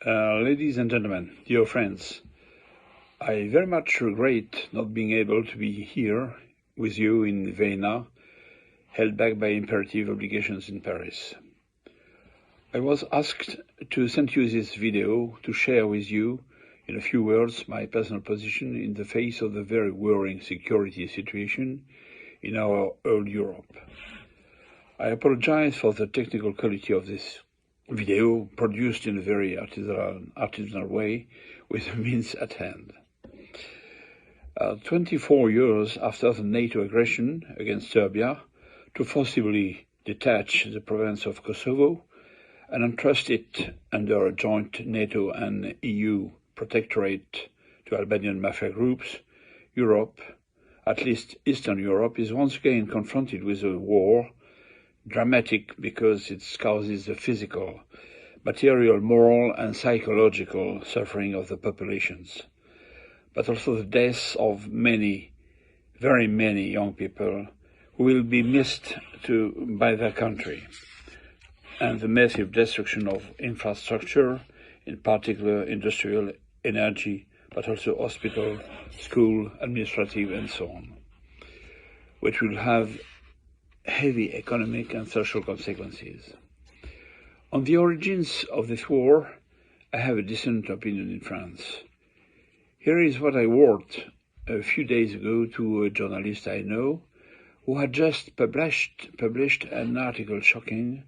Ladies and gentlemen, dear friends, I very much regret not being able to be here with you in Vienna, held back by imperative obligations in Paris. I was asked to send you this video to share with you, in a few words, my personal position in the face of the very worrying security situation in our old Europe. I apologize for the technical quality of this video, produced in a very artisanal way, with the means at hand. 24 years after the NATO aggression against Serbia to forcibly detach the province of Kosovo and entrust it under a joint NATO and EU protectorate to Albanian mafia groups, Europe, at least Eastern Europe, is once again confronted with a war, dramatic because it causes the physical, material, moral and psychological suffering of the populations, but also the deaths of many, very many young people who will be missed by their country, and the massive destruction of infrastructure, in particular industrial, energy, but also hospital, school, administrative and so on, which will have heavy economic and social consequences. On the origins of this war, I have a decent opinion in France. Here is what I wrote a few days ago to a journalist I know, who had just published an article shocking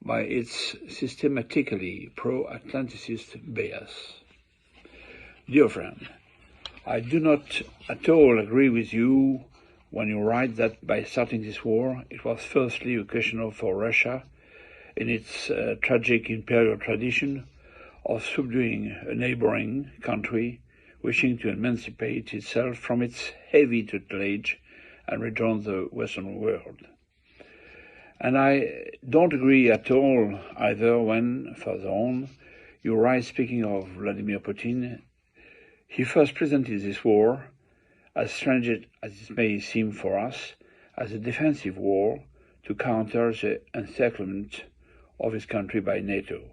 by its systematically pro-Atlanticist bias. Dear friend, I do not at all agree with you when you write that by starting this war, it was firstly occasional for Russia, in its tragic imperial tradition of subduing a neighboring country, wishing to emancipate itself from its heavy tutelage and rejoin the Western world. And I don't agree at all either when, further on, you write, speaking of Vladimir Putin, he first presented this war, as strange as it may seem for us, as a defensive war to counter the encirclement of his country by NATO.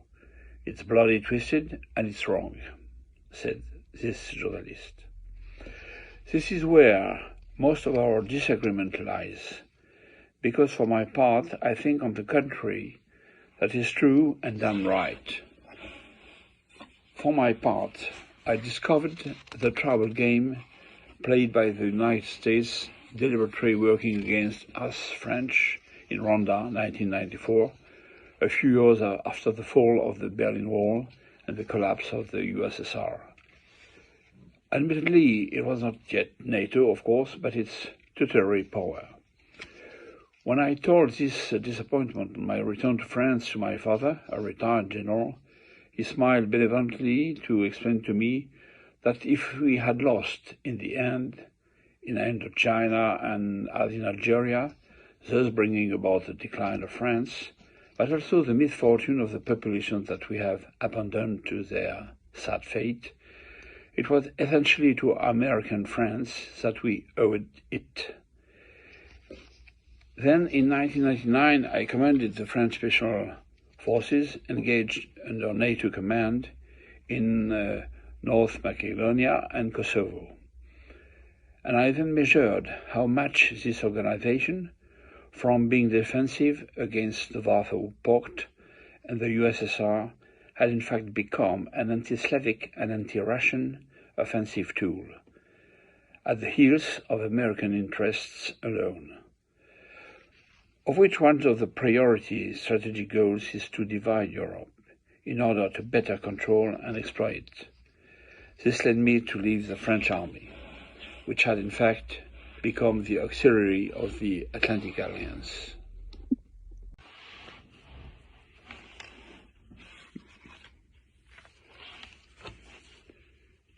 It's bloody twisted and it's wrong, said this journalist. This is where most of our disagreement lies, because for my part, I think on the contrary, that is true and done right. For my part, I discovered the trouble game played by the United States, deliberately working against us French in Rwanda, 1994, a few years after the fall of the Berlin Wall and the collapse of the USSR. Admittedly, it was not yet NATO, of course, but its tutelary power. When I told this disappointment on my return to France to my father, a retired general, he smiled benevolently to explain to me that if we had lost in the end, in Indochina and as in Algeria, thus bringing about the decline of France, but also the misfortune of the populations that we have abandoned to their sad fate, it was essentially to American France that we owed it. Then, in 1999, I commanded the French Special Forces engaged under NATO command in North Macedonia and Kosovo. And I then measured how much this organization, from being defensive against the Warsaw Pact and the USSR, had in fact become an anti-Slavic and anti-Russian offensive tool, at the heels of American interests alone, of which one of the priority strategic goals is to divide Europe in order to better control and exploit. This led me to leave the French army, which had in fact become the auxiliary of the Atlantic Alliance.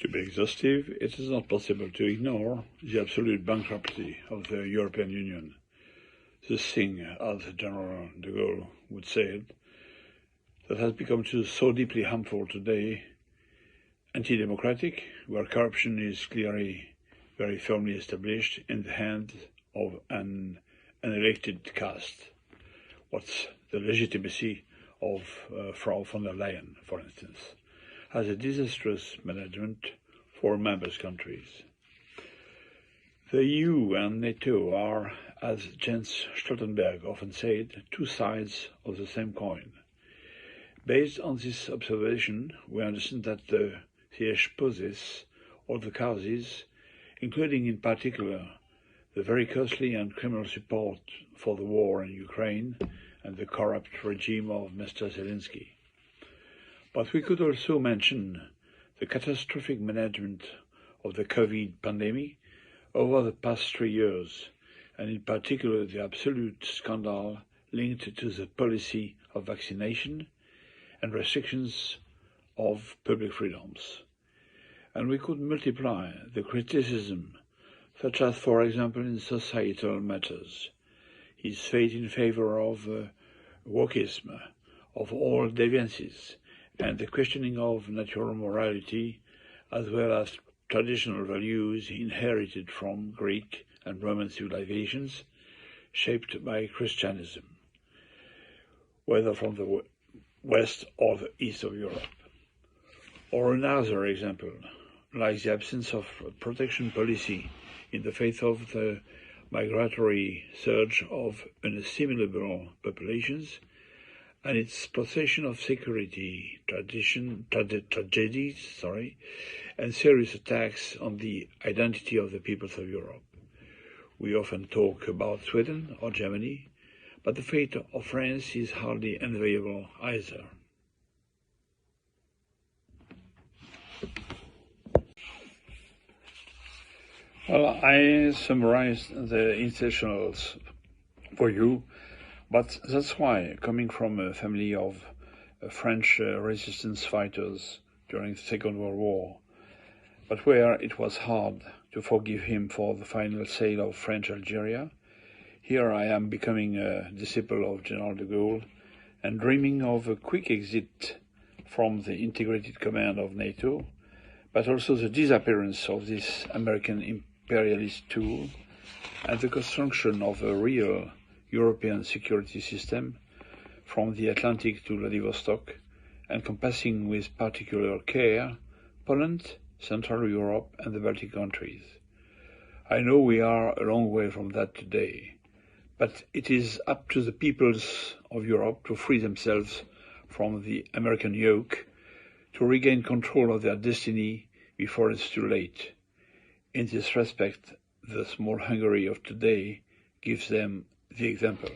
To be exhaustive, it is not possible to ignore the absolute bankruptcy of the European Union. This thing, as General de Gaulle would say it, that has become so deeply harmful today, anti-democratic, where corruption is clearly very firmly established in the hands of an elected caste. What's the legitimacy of Frau von der Leyen, for instance? has a disastrous management for member countries. The EU and NATO are, as Jens Stoltenberg often said, two sides of the same coin. Based on this observation, we understand that the poses or the causes, including in particular the very costly and criminal support for the war in Ukraine and the corrupt regime of Mr. Zelensky. But we could also mention the catastrophic management of the COVID pandemic over the past 3 years, and in particular the absolute scandal linked to the policy of vaccination and restrictions of public freedoms. And we could multiply the criticism, such as, for example, in societal matters, his fate in favor of wokeism, of all deviances, and the questioning of natural morality, as well as traditional values inherited from Greek and Roman civilizations, shaped by Christianism, whether from the west or the east of Europe. Or another example, like the absence of protection policy in the face of the migratory surge of unassimilable populations, and its possession of security tragedies, and serious attacks on the identity of the peoples of Europe. We often talk about Sweden or Germany, but the fate of France is hardly enviable either. Well, I summarized the essentials for you, but that's why, coming from a family of French resistance fighters during the Second World War, but where it was hard to forgive him for the final sale of French Algeria, here I am becoming a disciple of General de Gaulle and dreaming of a quick exit from the integrated command of NATO, but also the disappearance of this American imperialist tool and the construction of a real European security system from the Atlantic to Vladivostok, encompassing with particular care Poland, Central Europe and the Baltic countries. I know we are a long way from that today, but it is up to the peoples of Europe to free themselves from the American yoke, to regain control of their destiny before it's too late. In this respect, the small Hungary of today gives them the example.